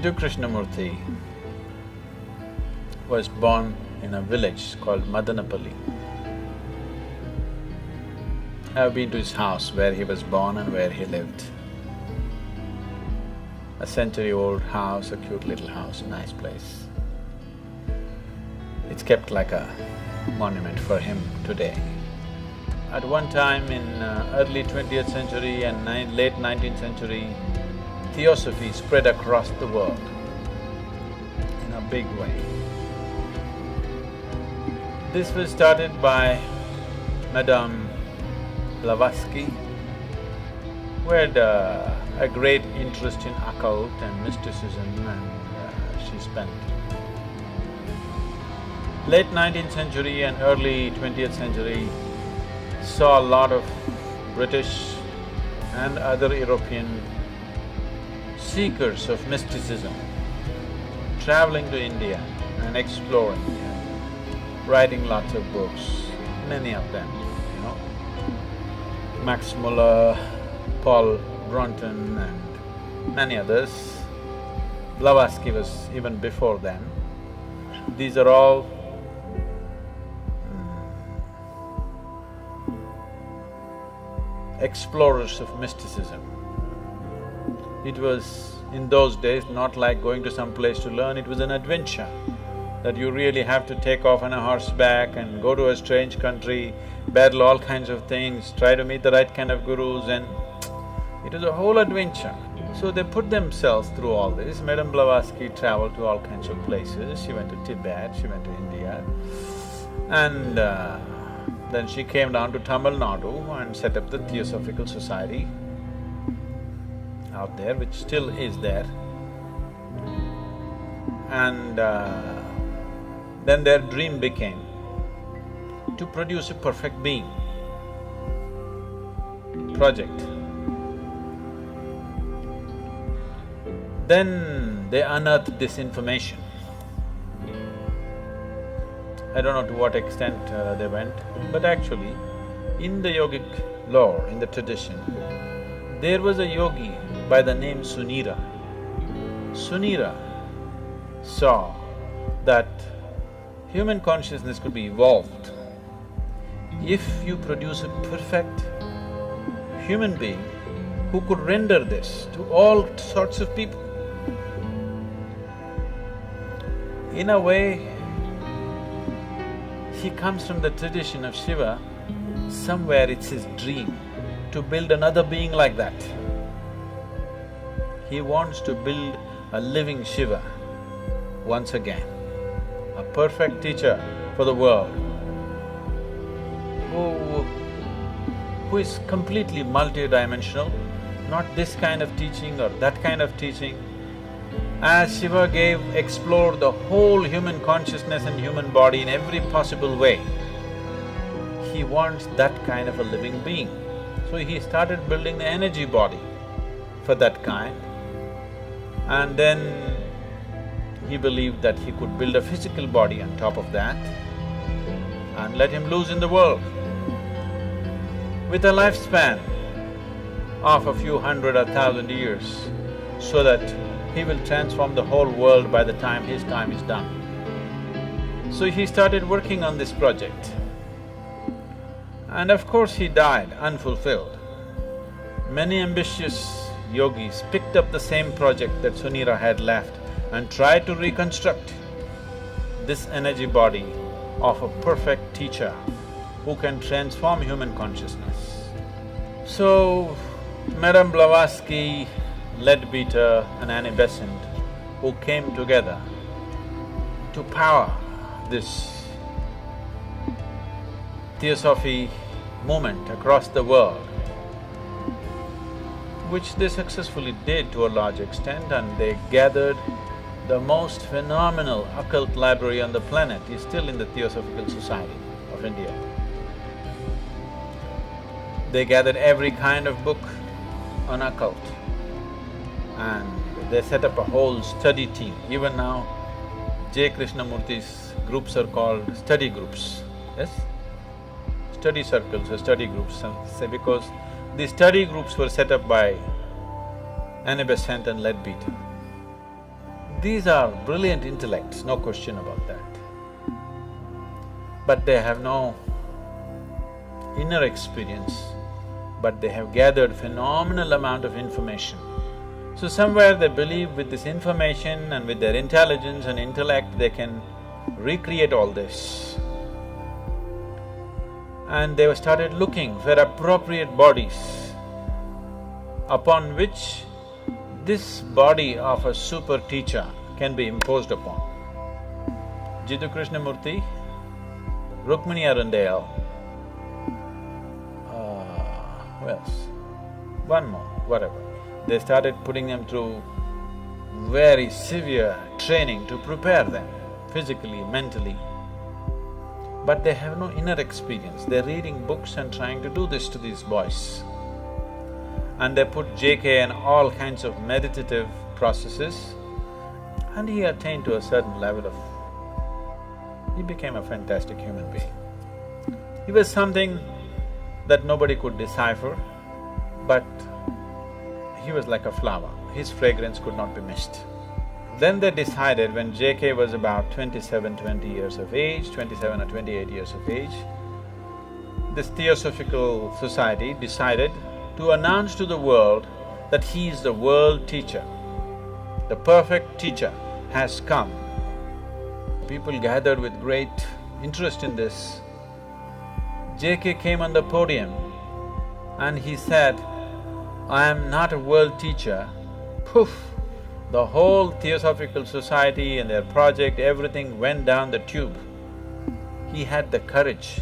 J.Krishnamurti was born in a village called Madanapalli. I've been to his house where he was born and where he lived. A century-old house, a cute little house, a nice place. It's kept like a monument for him today. At one time in early 20th century and late 19th century, theosophy spread across the world in a big way. This was started by Madame Blavatsky, who had a great interest in occult and mysticism, and she spent late 19th century and early 20th century saw a lot of British and other European seekers of mysticism traveling to India and exploring and writing lots of books, many of them, you know. Max Muller, Paul Bronton and many others. Blavatsky was even before them. These are all explorers of mysticism. It was in those days not like going to some place to learn, it was an adventure that you really have to take off on a horseback and go to a strange country, battle all kinds of things, try to meet the right kind of gurus, and it was a whole adventure. So they put themselves through all this. Madame Blavatsky traveled to all kinds of places. She went to Tibet, she went to India, and then she came down to Tamil Nadu and set up the Theosophical Society out there, which still is there. And then their dream became to produce a perfect being project. Then they unearthed this information. I don't know to what extent they went, but actually, in the yogic lore, in the tradition, there was a yogi by the name Sunira. Sunira saw that human consciousness could be evolved if you produce a perfect human being who could render this to all sorts of people. In a way, he comes from the tradition of Shiva. Somewhere it's his dream to build another being like that. He wants to build a living Shiva once again, a perfect teacher for the world, who is completely multidimensional, not this kind of teaching or that kind of teaching. As Shiva explored the whole human consciousness and human body in every possible way, he wants that kind of a living being. So he started building the energy body for that kind, and then he believed that he could build a physical body on top of that and let him loose in the world with a lifespan of a few hundred or thousand years, so that he will transform the whole world by the time his time is done. So he started working on this project. And of course he died unfulfilled. Many ambitious yogis picked up the same project that Sunira had left and tried to reconstruct this energy body of a perfect teacher who can transform human consciousness. So, Madame Blavatsky, Leadbeater and Annie Besant, who came together to power this theosophy movement across the world, which they successfully did to a large extent, and they gathered the most phenomenal occult library on the planet is still in the Theosophical Society of India. They gathered every kind of book on occult, and they set up a whole study team. Even now, J.Krishnamurti's groups are called study groups, yes? Study circles or study groups, say, because the study groups were set up by Annie Besant and Leadbeater. These are brilliant intellects, no question about that. But they have no inner experience, but they have gathered phenomenal amount of information. So somewhere they believe with this information and with their intelligence and intellect, they can recreate all this. And they have started looking for appropriate bodies upon which this body of a super teacher can be imposed upon. J.Krishnamurti, Rukmini Arundale, who else? One more, whatever. They started putting them through very severe training to prepare them physically, mentally. But they have no inner experience. They're reading books and trying to do this to these boys. And they put JK in all kinds of meditative processes, and he attained to a certain level of… he became a fantastic human being. He was something that nobody could decipher, but he was like a flower. His fragrance could not be missed. Then they decided, when JK was about 20 years of age, 27 or 28 years of age, this Theosophical Society decided to announce to the world that he is the world teacher. The perfect teacher has come. People gathered with great interest in this. JK came on the podium and he said, "I am not a world teacher." Poof! The whole Theosophical Society and their project, everything went down the tube. He had the courage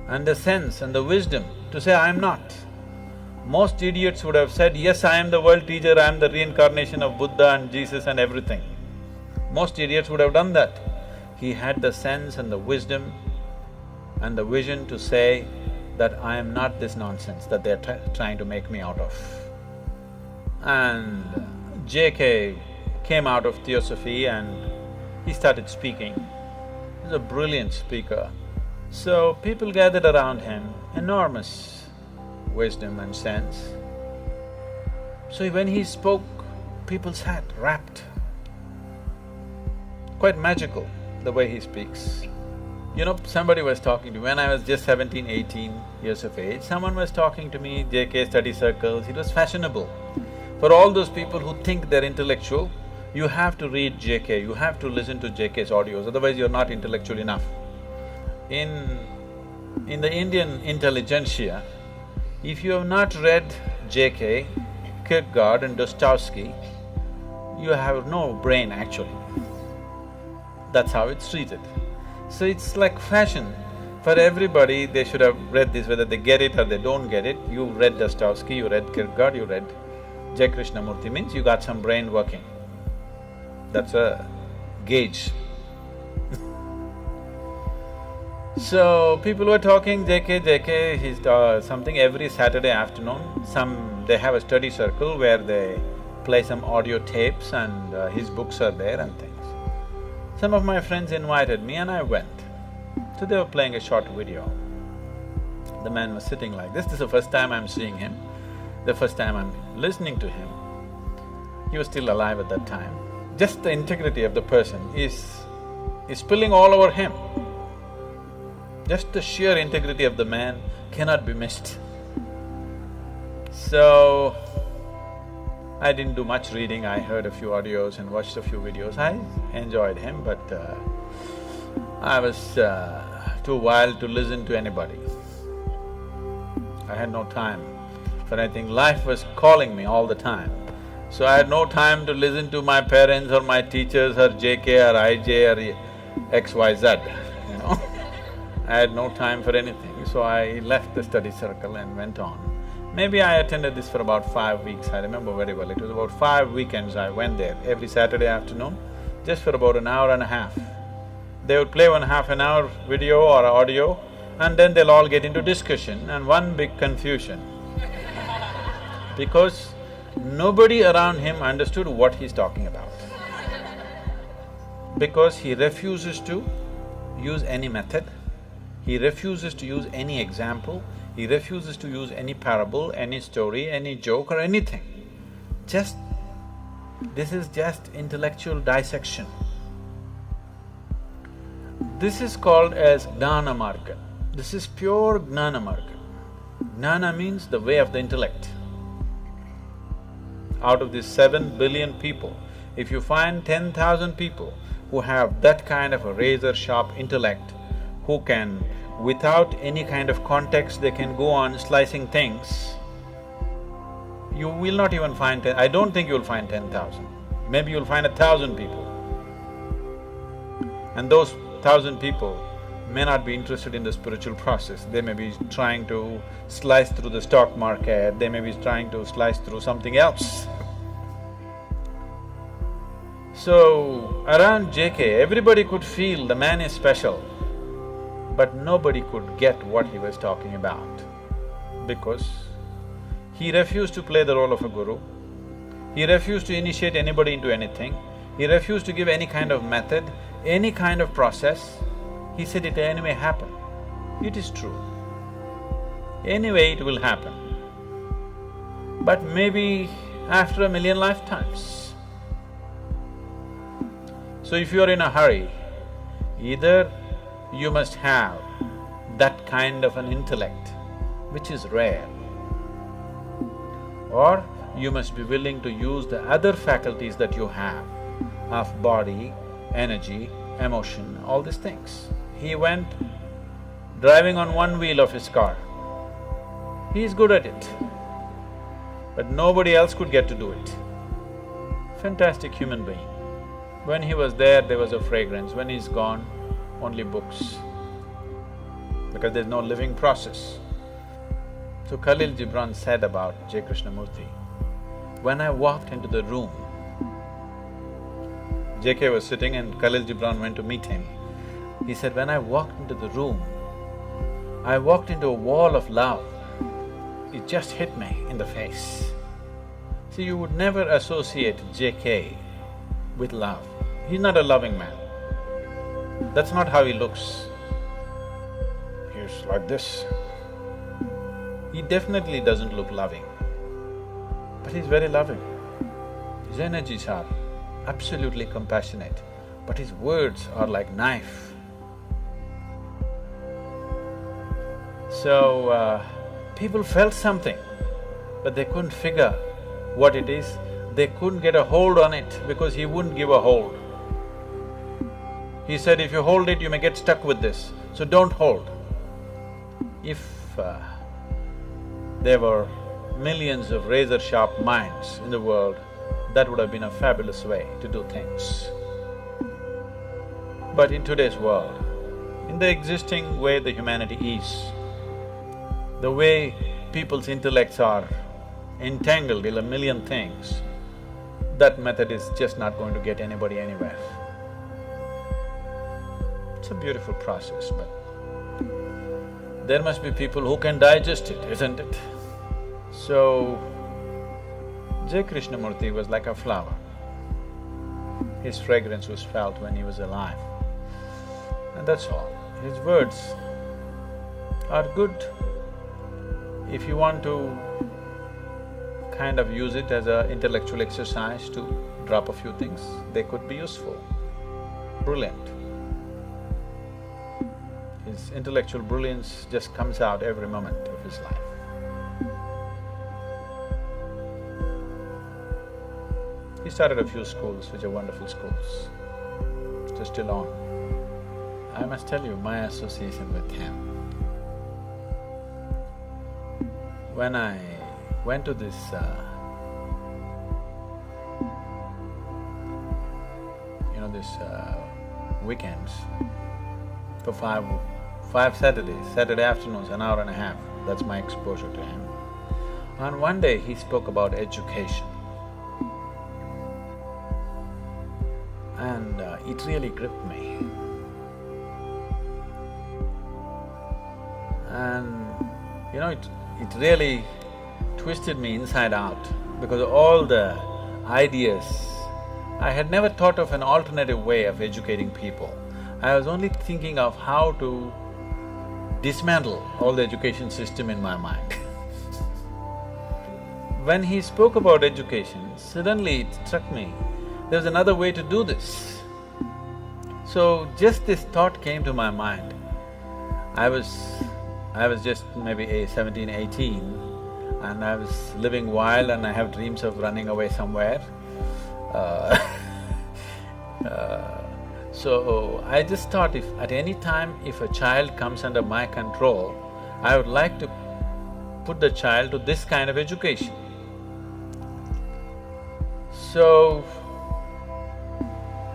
and the sense and the wisdom to say, "I am not." Most idiots would have said, "Yes, I am the world teacher, I am the reincarnation of Buddha and Jesus and everything." Most idiots would have done that. He had the sense and the wisdom and the vision to say that I am not this nonsense that they're trying to make me out of. And JK came out of Theosophy and he started speaking. He's a brilliant speaker. So people gathered around him, enormous wisdom and sense. So when he spoke, people sat rapt. Quite magical, the way he speaks. You know, somebody was talking to me, when I was just 17, 18 years of age, someone was talking to me, JK study circles, it was fashionable. For all those people who think they're intellectual, you have to read JK, you have to listen to JK's audios, otherwise you're not intellectual enough. In the Indian intelligentsia, if you have not read JK, Kierkegaard and Dostoevsky, you have no brain actually. That's how it's treated. So it's like fashion. For everybody, they should have read this, whether they get it or they don't get it. You read Dostoevsky, you read Kierkegaard, you read J.Krishnamurti, means you got some brain working. That's a gauge. So, people were talking, JK, he's something every Saturday afternoon, they have a study circle where they play some audio tapes and his books are there and things. Some of my friends invited me and I went. So they were playing a short video. The man was sitting like this is the first time I'm seeing him, the first time I'm listening to him. He was still alive at that time. Just the integrity of the person is spilling all over him. Just the sheer integrity of the man cannot be missed. So, I didn't do much reading, I heard a few audios and watched a few videos. I enjoyed him, but I was too wild to listen to anybody. I had no time for anything. Life was calling me all the time. So I had no time to listen to my parents or my teachers or JK or IJ or XYZ, you know. I had no time for anything, so I left the study circle and went on. Maybe I attended this for about 5 weeks, I remember very well. It was about 5 weekends I went there, every Saturday afternoon, just for about an hour and a half. They would play 1 half an hour video or audio, and then they'll all get into discussion and one big confusion. Because nobody around him understood what he's talking about. Because he refuses to use any method, he refuses to use any example, he refuses to use any parable, any story, any joke or anything. Just This is just intellectual dissection. This is called as Gnana Marga. This is pure Gnana Marga. Gnana means the way of the intellect. Out of these 7 billion people, if you find 10,000 people who have that kind of a razor-sharp intellect, who can, without any kind of context, they can go on slicing things, you will not even find I don't think you'll find 10,000. Maybe you'll find 1,000 people. And those 1,000 people may not be interested in the spiritual process. They may be trying to slice through the stock market, they may be trying to slice through something else. So, around JK, everybody could feel the man is special, but nobody could get what he was talking about, because he refused to play the role of a guru, he refused to initiate anybody into anything, he refused to give any kind of method, any kind of process. He said it anyway happen. It is true. Anyway it will happen. But maybe after 1,000,000 lifetimes. So if you are in a hurry, either you must have that kind of an intellect, which is rare, or you must be willing to use the other faculties that you have of body, energy, emotion, all these things. He went driving on one wheel of his car. He is good at it, but nobody else could get to do it. Fantastic human being. When he was there was a fragrance, when he's gone, only books, because there's no living process. So Khalil Gibran said about J.Krishnamurti, when I walked into the room, JK was sitting and Khalil Gibran went to meet him. He said, when I walked into the room, I walked into a wall of love. It just hit me in the face. See, you would never associate JK with love. He's not a loving man. That's not how he looks. He's like this. He definitely doesn't look loving, but he's very loving. His energies are absolutely compassionate, but his words are like knife. So, people felt something, but they couldn't figure what it is. They couldn't get a hold on it because he wouldn't give a hold. He said, if you hold it, you may get stuck with this, so don't hold. If there were millions of razor-sharp minds in the world, that would have been a fabulous way to do things. But in today's world, in the existing way the humanity is, the way people's intellects are entangled in 1,000,000 things, that method is just not going to get anybody anywhere. It's a beautiful process, but there must be people who can digest it, isn't it? So, J. Krishnamurti was like a flower. His fragrance was felt when he was alive, and that's all. His words are good. If you want to kind of use it as an intellectual exercise to drop a few things, they could be useful, brilliant. His intellectual brilliance just comes out every moment of his life. He started a few schools which are wonderful schools, which are still on. I must tell you my association with him. When I went to this weekends for five Saturdays, Saturday afternoons, an hour and a half, that's my exposure to him. And one day he spoke about education. And it really gripped me. And it really twisted me inside out, because all the ideas, I had never thought of an alternative way of educating people. I was only thinking of how to dismantle all the education system in my mind. when he spoke about education, suddenly it struck me, there's another way to do this. So just this thought came to my mind. I was just maybe 17, 18, and I was living wild and I have dreams of running away somewhere. So I just thought if at any time if a child comes under my control, I would like to put the child to this kind of education. So,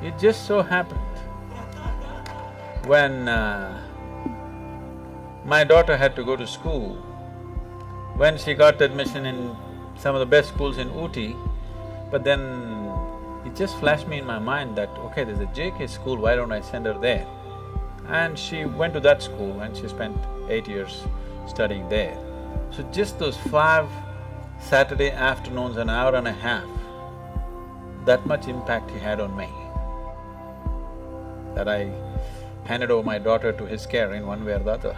it just so happened, when my daughter had to go to school, when she got admission in some of the best schools in Ooty, but then it just flashed me in my mind that, okay, there's a JK school, why don't I send her there? And she went to that school and she spent 8 years studying there. So just those 5 Saturday afternoons, an hour and a half, that much impact he had on me, that I handed over my daughter to his care in one way or the other.